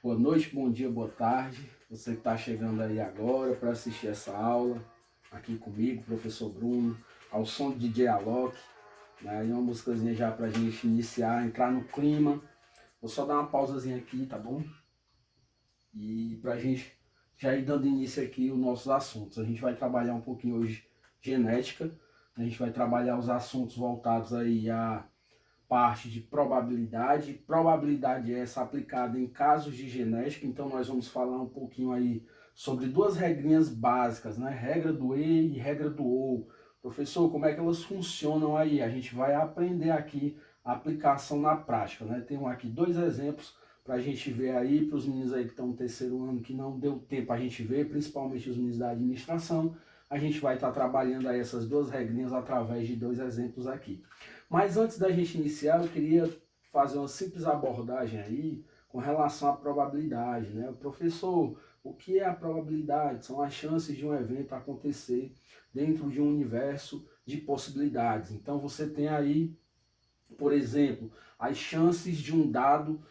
Boa noite, bom dia, boa tarde. Você que está chegando aí agora para assistir essa aula, aqui comigo, professor Bruno, ao som de DJ Alok, né? E uma músicazinha já para a gente iniciar, entrar no clima. Vou só dar uma pausazinha aqui, tá bom? E para a gente já ir dando início aqui os nossos assuntos. A gente vai trabalhar um pouquinho hoje genética, a gente vai trabalhar os assuntos voltados aí a parte de probabilidade. Probabilidade essa aplicada em casos de genética, então nós vamos falar um pouquinho aí sobre duas regrinhas básicas, né? Regra do E e regra do OU. Professor, como é que elas funcionam aí? A gente vai aprender aqui a aplicação na prática, né? Tem aqui dois exemplos para a gente ver aí, para os meninos aí que estão no terceiro ano, que não deu tempo a gente ver, principalmente os meninos da administração. A gente vai estar trabalhando aí essas duas regrinhas através de dois exemplos aqui. Mas antes da gente iniciar, eu queria fazer uma simples abordagem aí com relação à probabilidade, né? Professor, o que é a probabilidade? São as chances de um evento acontecer dentro de um universo de possibilidades. Então você tem aí, por exemplo, as chances de um dado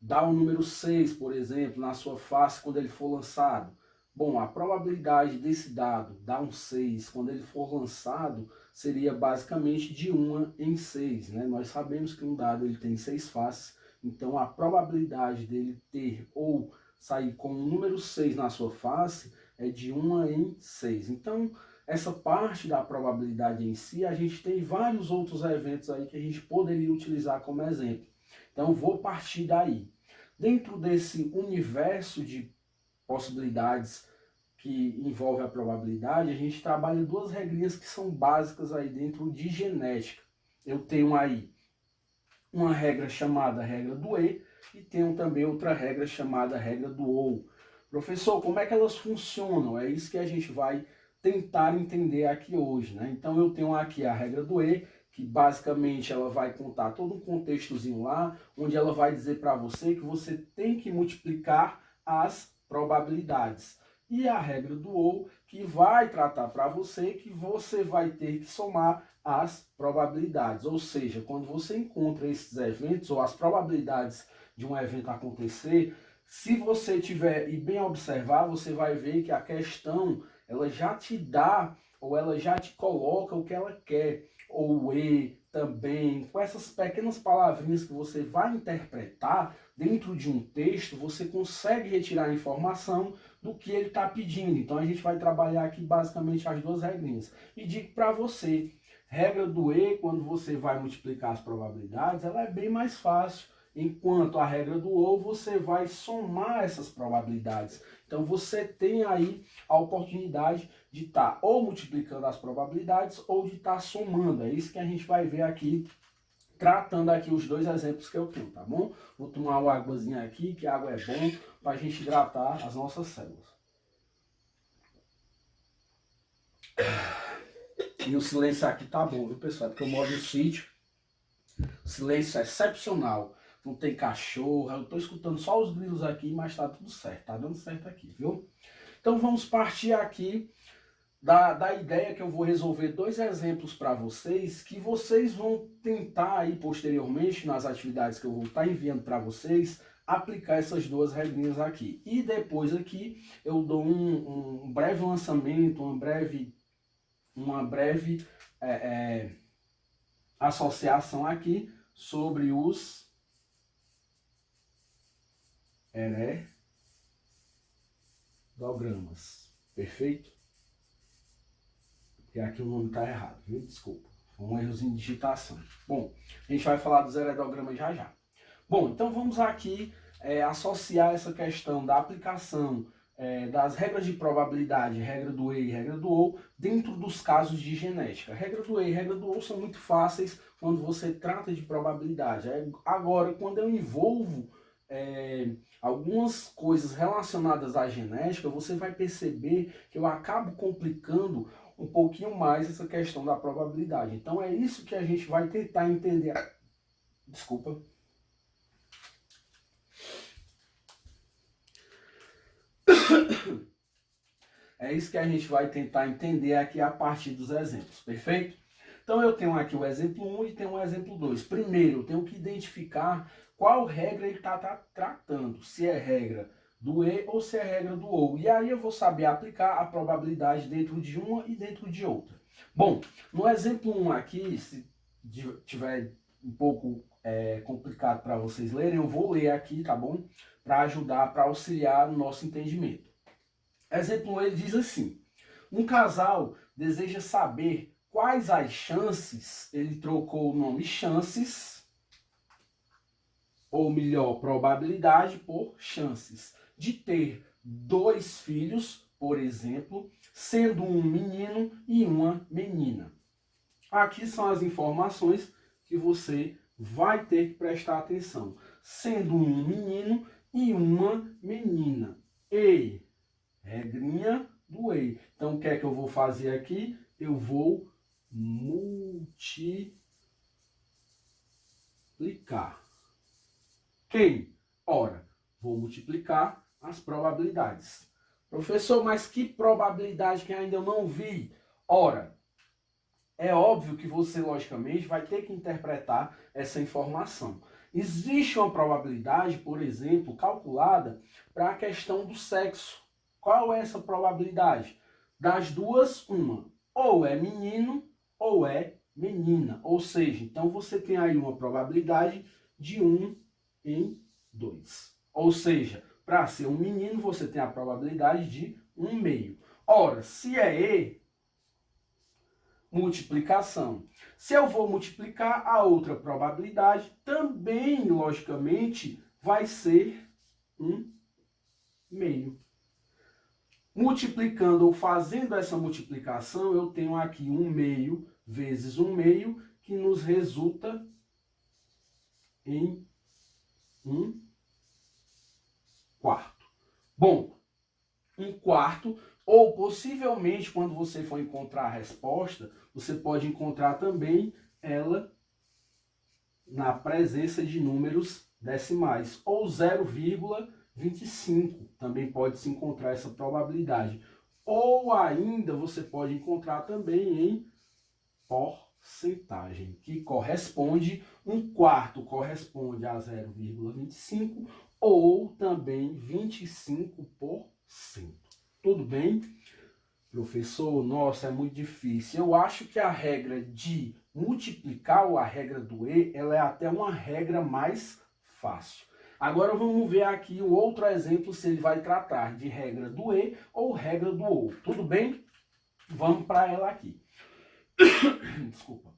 dar o número 6, por exemplo, na sua face quando ele for lançado. Bom, a probabilidade desse dado dar um 6 quando ele for lançado seria basicamente de 1 em 6. Né? Nós sabemos que um dado ele tem 6 faces, então a probabilidade dele ter ou sair com o número 6 na sua face é de 1 em 6. Então, essa parte da probabilidade em si, a gente tem vários outros eventos aí que a gente poderia utilizar como exemplo. Então, vou partir daí. Dentro desse universo de possibilidades que envolve a probabilidade, a gente trabalha duas regrinhas que são básicas aí dentro de genética. Eu tenho aí uma regra chamada regra do E e tenho também outra regra chamada regra do OU. Professor, como é que elas funcionam? É isso que a gente vai tentar entender aqui hoje, né? Então eu tenho aqui a regra do E, que basicamente ela vai contar todo um contextozinho lá, onde ela vai dizer para você que você tem que multiplicar as probabilidades. E a regra do OU, que vai tratar para você que você vai ter que somar as probabilidades. Ou seja, quando você encontra esses eventos, ou as probabilidades de um evento acontecer, se você tiver e bem observar, você vai ver que a questão ela já te dá, ou ela já te coloca o que ela quer, ou E também, com essas pequenas palavrinhas que você vai interpretar dentro de um texto, você consegue retirar a informação do que ele está pedindo. Então a gente vai trabalhar aqui basicamente as duas regrinhas. E digo para você, regra do E, quando você vai multiplicar as probabilidades, ela é bem mais fácil. Enquanto a regra do OU, você vai somar essas probabilidades. Então você tem aí a oportunidade de estar ou multiplicando as probabilidades ou de estar somando. É isso que a gente vai ver aqui, tratando aqui os dois exemplos que eu tenho, tá bom? Vou tomar uma águazinha aqui, que a água é bom para a gente hidratar as nossas células. E o silêncio aqui tá bom, viu, pessoal? Porque eu moro no sítio. O silêncio é excepcional. Não tem cachorro, eu tô escutando só os grilos aqui, mas tá tudo certo, tá dando certo aqui, viu? Então vamos partir aqui da ideia que eu vou resolver dois exemplos para vocês, que vocês vão tentar aí posteriormente, nas atividades que eu vou estar enviando para vocês, aplicar essas duas regrinhas aqui. E depois aqui eu dou um breve lançamento, uma breve associação aqui sobre os heredogramas. Perfeito? Porque aqui o nome está errado, viu? Desculpa. Foi um errozinho de digitação. Bom, a gente vai falar dos heredogramas já já. Bom, então vamos aqui associar essa questão da aplicação das regras de probabilidade, regra do E e regra do OU, dentro dos casos de genética. A regra do E e regra do OU são muito fáceis quando você trata de probabilidade. Agora, quando eu envolvo algumas coisas relacionadas à genética, você vai perceber que eu acabo complicando um pouquinho mais essa questão da probabilidade. Então é isso que a gente vai tentar entender. Desculpa. É isso que a gente vai tentar entender aqui a partir dos exemplos, perfeito? Então eu tenho aqui o exemplo 1 e tenho o exemplo 2. Primeiro, eu tenho que identificar qual regra ele está tratando, se é regra do E ou se é regra do OU. E aí eu vou saber aplicar a probabilidade dentro de uma e dentro de outra. Bom, no exemplo 1 aqui, se tiver um pouco complicado para vocês lerem, eu vou ler aqui, tá bom? Para ajudar, para auxiliar no nosso entendimento. Exemplo 1, ele diz assim: um casal deseja saber quais as chances, ele trocou o nome chances, ou melhor, probabilidade por chances, de ter 2 filhos, por exemplo, sendo um menino e uma menina. Aqui são as informações que você vai ter que prestar atenção. Sendo um menino e uma menina. E, regrinha do E. Então, o que é que eu vou fazer aqui? Eu vou multiplicar. Quem? Ora, vou multiplicar as probabilidades. Professor, mas que probabilidade que ainda eu não vi? Ora, é óbvio que você, logicamente, vai ter que interpretar essa informação. Existe uma probabilidade, por exemplo, calculada para a questão do sexo. Qual é essa probabilidade? Das duas, uma. Ou é menino ou é menina. Ou seja, então você tem aí uma probabilidade de 1 em 2. Ou seja, para ser um menino, você tem a probabilidade de 1/2. Ora, se é E, multiplicação. Se eu vou multiplicar, a outra probabilidade também, logicamente, vai ser 1/2. Multiplicando ou fazendo essa multiplicação, eu tenho aqui 1/2 vezes 1/2, que nos resulta em 1/4. Bom, 1/4, ou possivelmente, quando você for encontrar a resposta, você pode encontrar também ela na presença de números decimais, ou 0,25, também pode se encontrar essa probabilidade. Ou ainda você pode encontrar também em porcentagem, que corresponde, 1/4 corresponde a 0,25 ou também 25%. Tudo bem? Professor, nossa, é muito difícil. Eu acho que a regra de multiplicar ou a regra do E, ela é até uma regra mais fácil. Agora vamos ver aqui o outro exemplo, se ele vai tratar de regra do E ou regra do OU. Tudo bem? Vamos para ela aqui. Desculpa.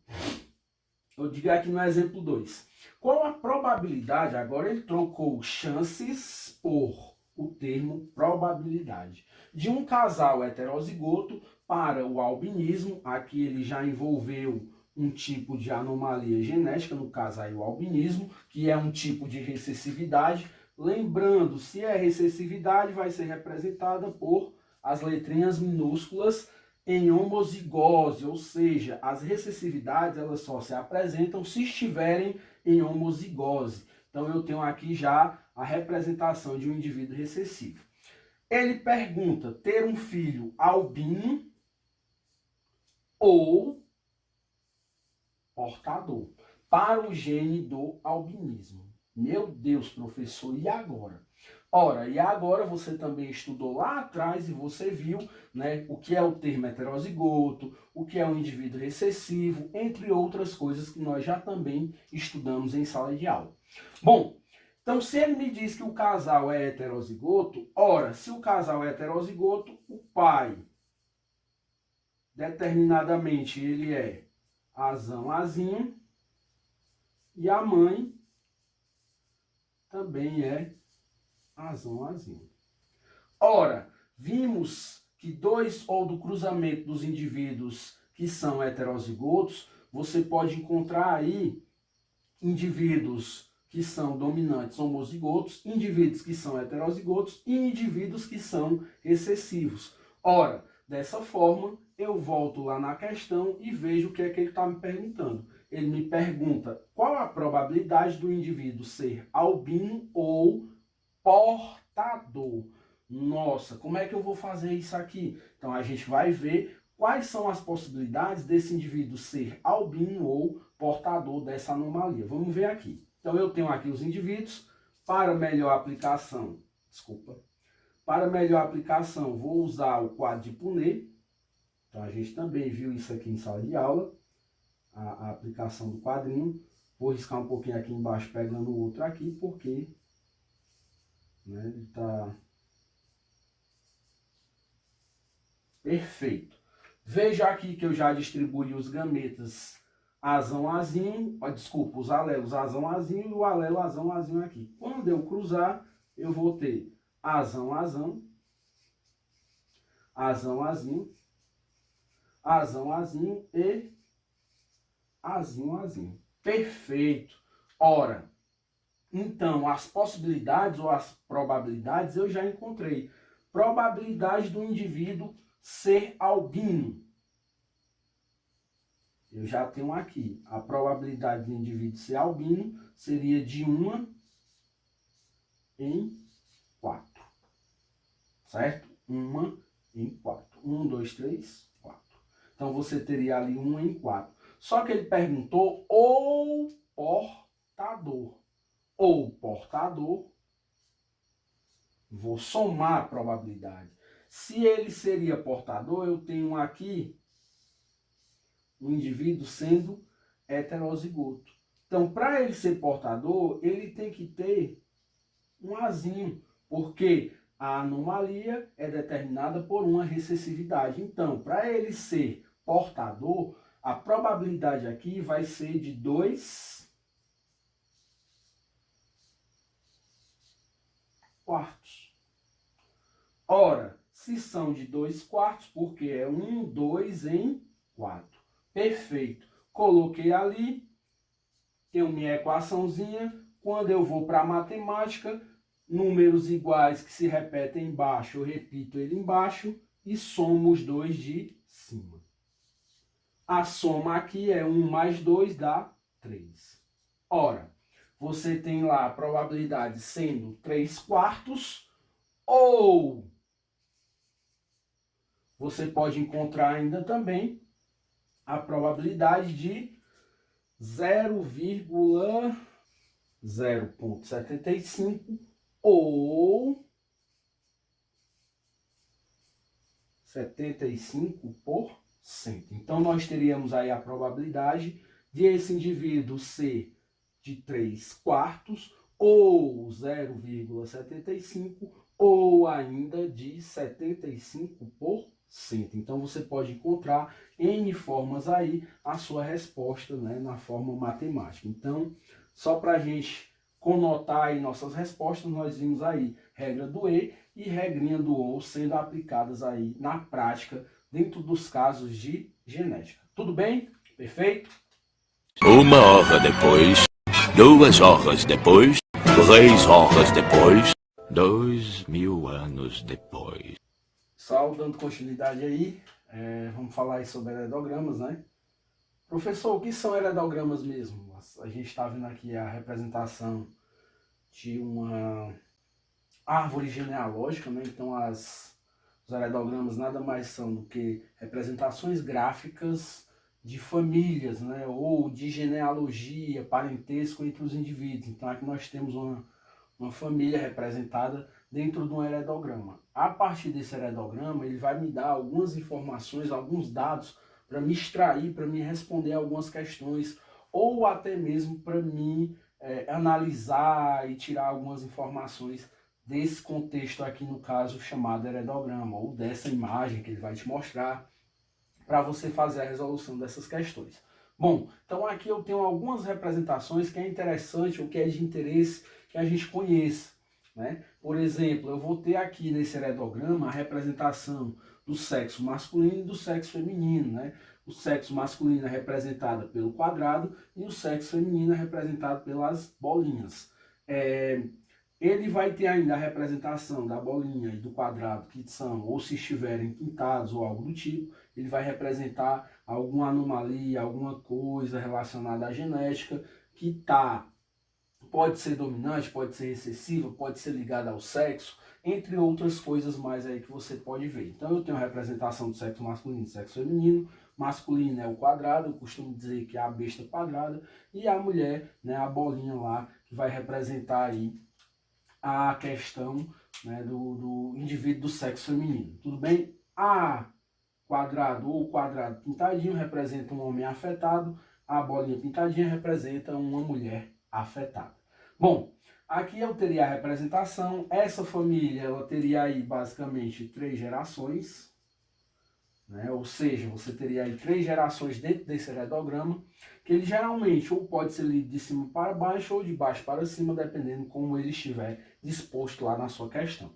Eu digo aqui no exemplo 2. Qual a probabilidade? Agora ele trocou chances por o termo probabilidade. De um casal heterozigoto para o albinismo, aqui ele já envolveu um tipo de anomalia genética, no caso aí o albinismo, que é um tipo de recessividade. Lembrando, se é recessividade, vai ser representada por as letrinhas minúsculas em homozigose, ou seja, as recessividades elas só se apresentam se estiverem em homozigose. Então eu tenho aqui já a representação de um indivíduo recessivo. Ele pergunta: ter um filho albino ou portador para o gene do albinismo. Meu Deus, professor, e agora? Ora, e agora você também estudou lá atrás e você viu, né, o que é o termo heterozigoto, o que é um indivíduo recessivo, entre outras coisas que nós já também estudamos em sala de aula. Bom, então se ele me diz que o casal é heterozigoto, ora, se o casal é heterozigoto, o pai, determinadamente, ele é azão, azinho, e a mãe também é azão, azinho. Ora, vimos que do cruzamento dos indivíduos que são heterozigotos, você pode encontrar aí indivíduos que são dominantes homozigotos, indivíduos que são heterozigotos e indivíduos que são recessivos. Ora, dessa forma, eu volto lá na questão e vejo o que é que ele está me perguntando. Ele me pergunta qual a probabilidade do indivíduo ser albino ou portador. Nossa, como é que eu vou fazer isso aqui? Então a gente vai ver quais são as possibilidades desse indivíduo ser albino ou portador dessa anomalia. Vamos ver aqui. Então eu tenho aqui os indivíduos. Para melhor aplicação, vou usar o quadro de Punnett. Então a gente também viu isso aqui em sala de aula, a aplicação do quadrinho. Vou riscar um pouquinho aqui embaixo, pegando o outro aqui, porque né, ele está perfeito. Veja aqui que eu já distribuí os gametas azão, azinho, os alelos azão, azinho e o alelo azão, azinho aqui. Quando eu cruzar, eu vou ter azão, azão, azão, azinho, azão, azinho e azinho, azinho. Perfeito. Ora, então, as possibilidades ou as probabilidades eu já encontrei. Probabilidade do indivíduo ser albino. Eu já tenho aqui. A probabilidade do indivíduo ser albino seria de 1 em 4. Certo? 1 em 4. 1, 2, 3, 4. Então, você teria ali 1 em 4. Só que ele perguntou ou portador. Ou portador, vou somar a probabilidade. Se ele seria portador, eu tenho aqui um indivíduo sendo heterozigoto. Então, para ele ser portador, ele tem que ter um azinho, porque a anomalia é determinada por uma recessividade. Então, para ele ser portador, a probabilidade aqui vai ser de 2/4. Ora, se são de 2/4, porque é 1, 2 em 4. Perfeito. Coloquei ali, tenho minha equaçãozinha. Quando eu vou para a matemática, números iguais que se repetem embaixo, eu repito ele embaixo e somo os dois de cima. A soma aqui é 1 mais 2 dá 3. Ora, você tem lá a probabilidade sendo 3/4, ou você pode encontrar ainda também a probabilidade de 0,075 ou 75%. Então, nós teríamos aí a probabilidade de esse indivíduo ser de 3/4 ou 0,75 ou ainda de 75%. Então, você pode encontrar N formas aí a sua resposta, né, na forma matemática. Então, só para a gente conotar aí nossas respostas, nós vimos aí regra do E e regrinha do OU sendo aplicadas aí na prática dentro dos casos de genética. Tudo bem? Perfeito? 1 hora depois, 2 horas depois, 3 horas depois, 2000 anos depois. Só dando continuidade aí, vamos falar aí sobre heredogramas, né? Professor, o que são heredogramas mesmo? A gente está vendo aqui a representação de uma árvore genealógica, né? Então os heredogramas nada mais são do que representações gráficas de famílias, né? Ou de genealogia, parentesco entre os indivíduos. Então aqui nós temos uma família representada dentro de um heredograma. A partir desse heredograma, ele vai me dar algumas informações, alguns dados para me extrair, para me responder algumas questões, ou até mesmo para me analisar e tirar algumas informações desse contexto aqui, no caso chamado heredograma, ou dessa imagem que ele vai te mostrar, para você fazer a resolução dessas questões. Bom, então aqui eu tenho algumas representações que é interessante, ou que é de interesse que a gente conheça, né? Por exemplo, eu vou ter aqui nesse heredograma a representação do sexo masculino e do sexo feminino, né? O sexo masculino é representado pelo quadrado e o sexo feminino é representado pelas bolinhas. Ele vai ter ainda a representação da bolinha e do quadrado, que são, ou se estiverem pintados ou algo do tipo, ele vai representar alguma anomalia, alguma coisa relacionada à genética que está pode ser dominante, pode ser recessiva, pode ser ligada ao sexo, entre outras coisas mais aí que você pode ver. Então eu tenho a representação do sexo masculino e sexo feminino. Masculino é o quadrado, eu costumo dizer que é a besta quadrada, e a mulher, né, a bolinha lá, que vai representar aí a questão, né, do indivíduo do sexo feminino. Tudo bem? A quadrado ou quadrado pintadinho representa um homem afetado, a bolinha pintadinha representa uma mulher afetada. Bom, aqui eu teria a representação, essa família ela teria aí basicamente 3 gerações, né? Ou seja, você teria aí 3 gerações dentro desse heredograma, que ele geralmente ou pode ser lido de cima para baixo ou de baixo para cima, dependendo como ele estiver disposto lá na sua questão.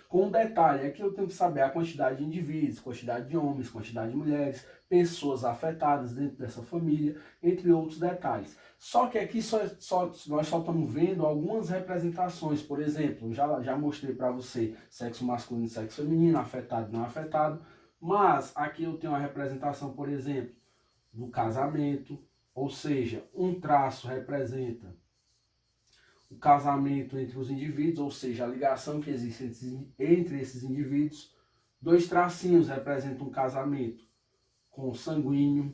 Com um detalhe, aqui eu tenho que saber a quantidade de indivíduos, quantidade de homens, quantidade de mulheres, pessoas afetadas dentro dessa família, entre outros detalhes. Só que aqui nós só estamos vendo algumas representações. Por exemplo, já mostrei para você sexo masculino e sexo feminino, afetado e não afetado. Mas aqui eu tenho a representação, por exemplo, do casamento, ou seja, um traço representa o casamento entre os indivíduos, ou seja, a ligação que existe entre esses indivíduos. 2 tracinhos representam um casamento consanguíneo.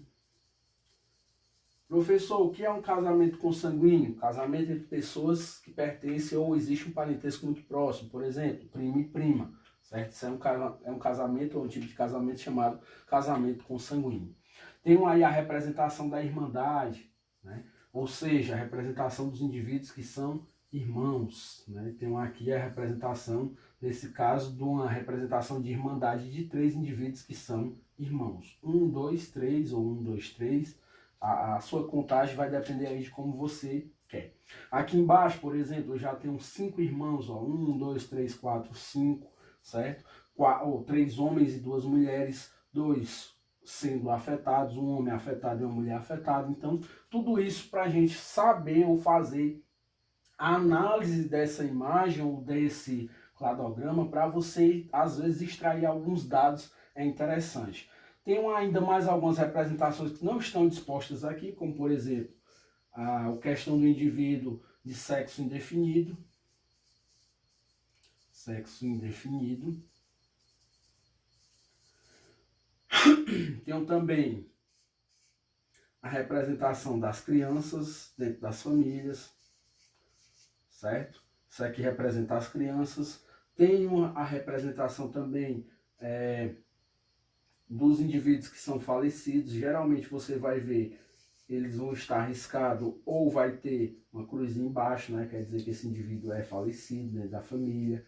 Professor, o que é um casamento consanguíneo? Casamento entre pessoas que pertencem ou existe um parentesco muito próximo, por exemplo, primo e prima. Certo? Isso é um casamento, ou um tipo de casamento chamado casamento consanguíneo. Tem aí a representação da irmandade, né? Ou seja, a representação dos indivíduos que são irmãos. Né? Tem aqui a representação, nesse caso, de uma representação de irmandade de 3 indivíduos que são irmãos. 1, 2, 3 ou 1, 2, 3. A sua contagem vai depender aí de como você quer. Aqui embaixo, por exemplo, eu já tenho 5 irmãos. Ó, 1, 2, 3, 4, 5. Certo? 3 homens e 2 mulheres, 2 sendo afetados, um homem afetado e uma mulher afetada. Então, tudo isso para a gente saber ou fazer a análise dessa imagem ou desse cladograma, para você, às vezes, extrair alguns dados é interessante. Tem ainda mais algumas representações que não estão dispostas aqui, como, por exemplo, a questão do indivíduo de sexo indefinido. Sexo indefinido. Tem também a representação das crianças dentro das famílias, certo? Isso aqui representa as crianças. Tem a representação também dos indivíduos que são falecidos. Geralmente você vai ver, eles vão estar riscados ou vai ter uma cruzinha embaixo, né? Quer dizer que esse indivíduo é falecido dentro da família.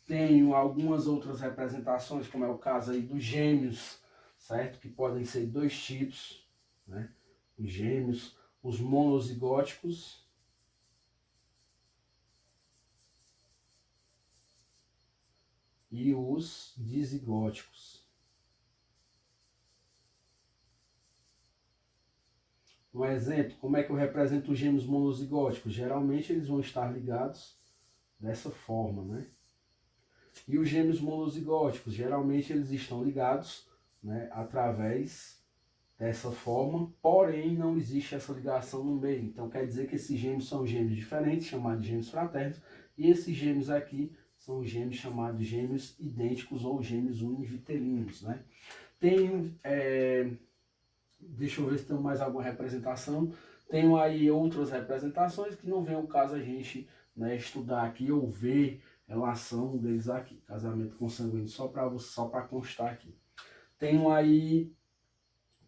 Tenho algumas outras representações, como é o caso aí dos gêmeos, certo? Que podem ser 2 tipos, né? Os gêmeos, os monozigóticos e os dizigóticos. Um exemplo, como é que eu represento os gêmeos monozigóticos? Geralmente eles vão estar ligados dessa forma, né? E os gêmeos monozigóticos, geralmente eles estão ligados, né, através dessa forma, porém não existe essa ligação no meio. Então quer dizer que esses gêmeos são gêmeos diferentes, chamados de gêmeos fraternos, e esses gêmeos aqui são gêmeos chamados de gêmeos idênticos ou gêmeos univitelinos, né? Tem, deixa eu ver se tem mais alguma representação. Tenho aí outras representações que não vem ao caso a gente, né, estudar aqui ou ver relação deles aqui. Casamento consanguíneo, só para constar aqui. Tenho aí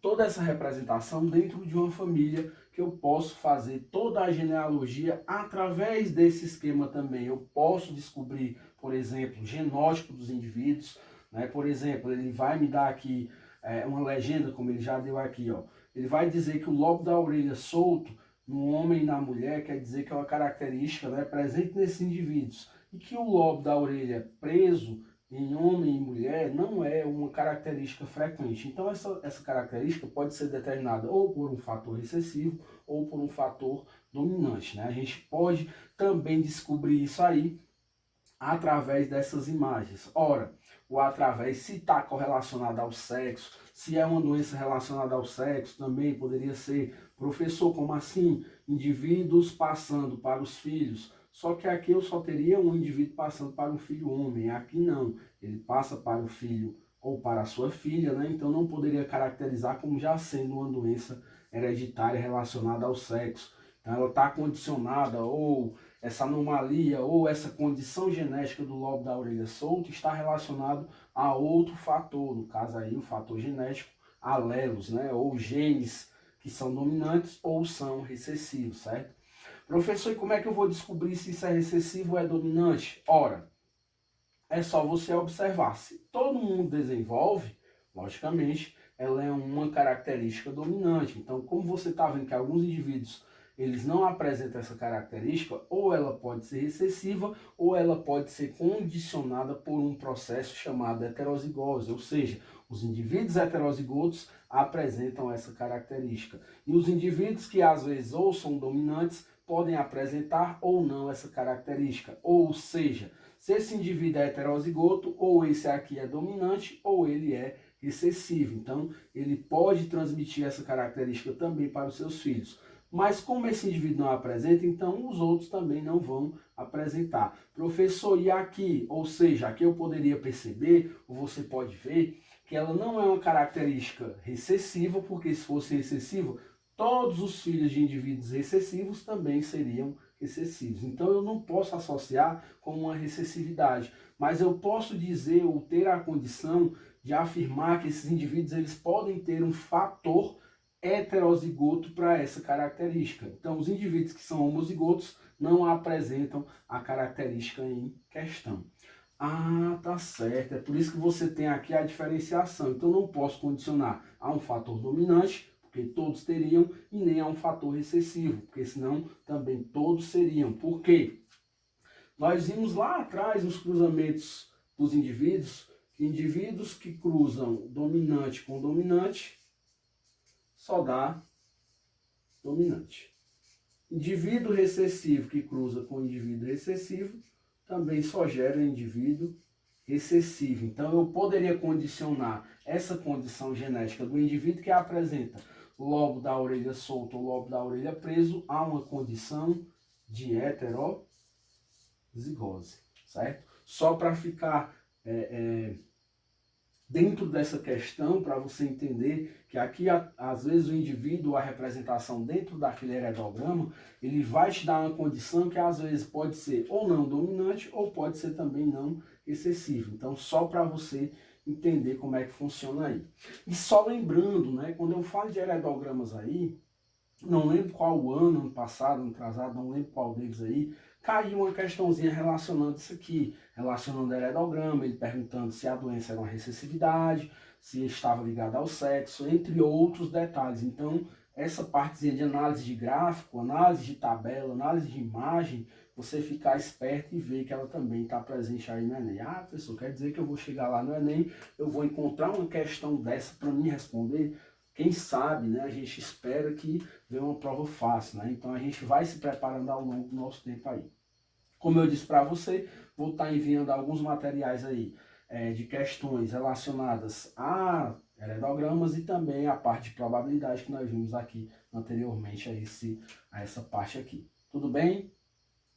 toda essa representação dentro de uma família, que eu posso fazer toda a genealogia através desse esquema também. Eu posso descobrir, por exemplo, o genótipo dos indivíduos, né? Por exemplo, ele vai me dar aqui uma legenda, como ele já deu aqui, ó. Ele vai dizer que o lobo da orelha solto no homem e na mulher quer dizer que é uma característica, né, presente nesses indivíduos, e que o lobo da orelha preso em homem e mulher não é uma característica frequente. Então essa característica pode ser determinada ou por um fator recessivo ou por um fator dominante, né? A gente pode também descobrir isso aí através dessas imagens. Ora, ou através, se está correlacionada ao sexo, se é uma doença relacionada ao sexo, também poderia ser. Professor, como assim? Indivíduos passando para os filhos. Só que aqui eu só teria um indivíduo passando para um filho homem, aqui não. Ele passa para o filho ou para a sua filha, né? Então não poderia caracterizar como já sendo uma doença hereditária relacionada ao sexo. Então ela está condicionada, ou essa anomalia, ou essa condição genética do lobo da orelha solto está relacionado a outro fator, no caso aí o fator genético, alelos, né? Ou genes que são dominantes ou são recessivos, certo? Professor, e como é que eu vou descobrir se isso é recessivo ou é dominante? Ora, é só você observar. Se todo mundo desenvolve, logicamente, ela é uma característica dominante. Então, como você está vendo que alguns indivíduos eles não apresentam essa característica, ou ela pode ser recessiva, ou ela pode ser condicionada por um processo chamado heterozigose, ou seja, os indivíduos heterozigotos apresentam essa característica. E os indivíduos que às vezes ou são dominantes, podem apresentar ou não essa característica. Ou seja, se esse indivíduo é heterozigoto, ou esse aqui é dominante, ou ele é recessivo. Então, ele pode transmitir essa característica também para os seus filhos. Mas como esse indivíduo não apresenta, então os outros também não vão apresentar. Professor, e aqui? Ou seja, aqui eu poderia perceber, ou você pode ver, que ela não é uma característica recessiva, porque se fosse recessiva, todos os filhos de indivíduos recessivos também seriam recessivos. Então eu não posso associar com uma recessividade, mas eu posso dizer ou ter a condição de afirmar que esses indivíduos eles podem ter um fator heterozigoto para essa característica. Então os indivíduos que são homozigotos não apresentam a característica em questão. Ah, tá certo. É por isso que você tem aqui a diferenciação. Então não posso condicionar a um fator dominante, porque todos teriam, e nem a um fator recessivo, porque senão também todos seriam. Por quê? Nós vimos lá atrás nos cruzamentos dos indivíduos, que indivíduos que cruzam dominante com dominante, só dá dominante. Indivíduo recessivo que cruza com indivíduo recessivo, também só gera indivíduo recessivo. Então eu poderia condicionar essa condição genética do indivíduo que apresenta lobo da orelha solto ou lobo da orelha preso a uma condição de heterozigose, certo? Só para ficar dentro dessa questão, para você entender que aqui, às vezes, o indivíduo, a representação dentro daquele heredograma, ele vai te dar uma condição que, às vezes, pode ser ou não dominante, ou pode ser também não recessivo. Então, só para você entender como é que funciona aí. E só lembrando, né, quando eu falo de heredogramas aí, não lembro qual o ano passado, ano atrasado, não lembro qual deles aí, caiu uma questãozinha relacionando isso aqui, relacionando o heredograma, ele perguntando se a doença era uma recessividade, se estava ligada ao sexo, entre outros detalhes. Então, essa partezinha de análise de gráfico, análise de tabela, análise de imagem, você ficar esperto e ver que ela também está presente aí no Enem. Ah, professor, quer dizer que eu vou chegar lá no Enem, eu vou encontrar uma questão dessa para me responder? Quem sabe, né, a gente espera que venha uma prova fácil, né? Então a gente vai se preparando ao longo do nosso tempo aí. Como eu disse para você, vou estar enviando alguns materiais aí de questões relacionadas a heredogramas e também a parte de probabilidade que nós vimos aqui anteriormente a essa parte aqui. Tudo bem?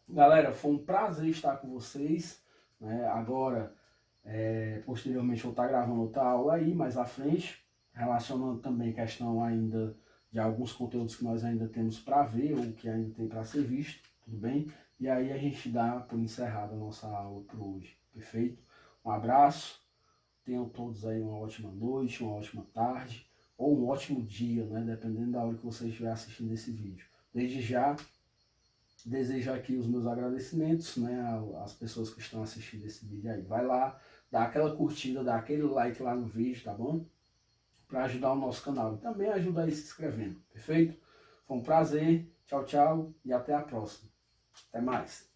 Galera, foi um prazer estar com vocês, né? Agora, posteriormente eu vou estar gravando outra aula aí, mais à frente, relacionando também questão ainda de alguns conteúdos que nós ainda temos para ver ou que ainda tem para ser visto, tudo bem? E aí a gente dá por encerrada a nossa aula por hoje, perfeito? Um abraço, tenham todos aí uma ótima noite, uma ótima tarde ou um ótimo dia, né? Dependendo da hora que você estiver assistindo esse vídeo. Desde já, desejo aqui os meus agradecimentos, né, às pessoas que estão assistindo esse vídeo aí. Vai lá, dá aquela curtida, dá aquele like lá no vídeo, tá bom? Para ajudar o nosso canal. E também ajuda aí se inscrevendo, perfeito? Foi um prazer, tchau, tchau e até a próxima. Até mais.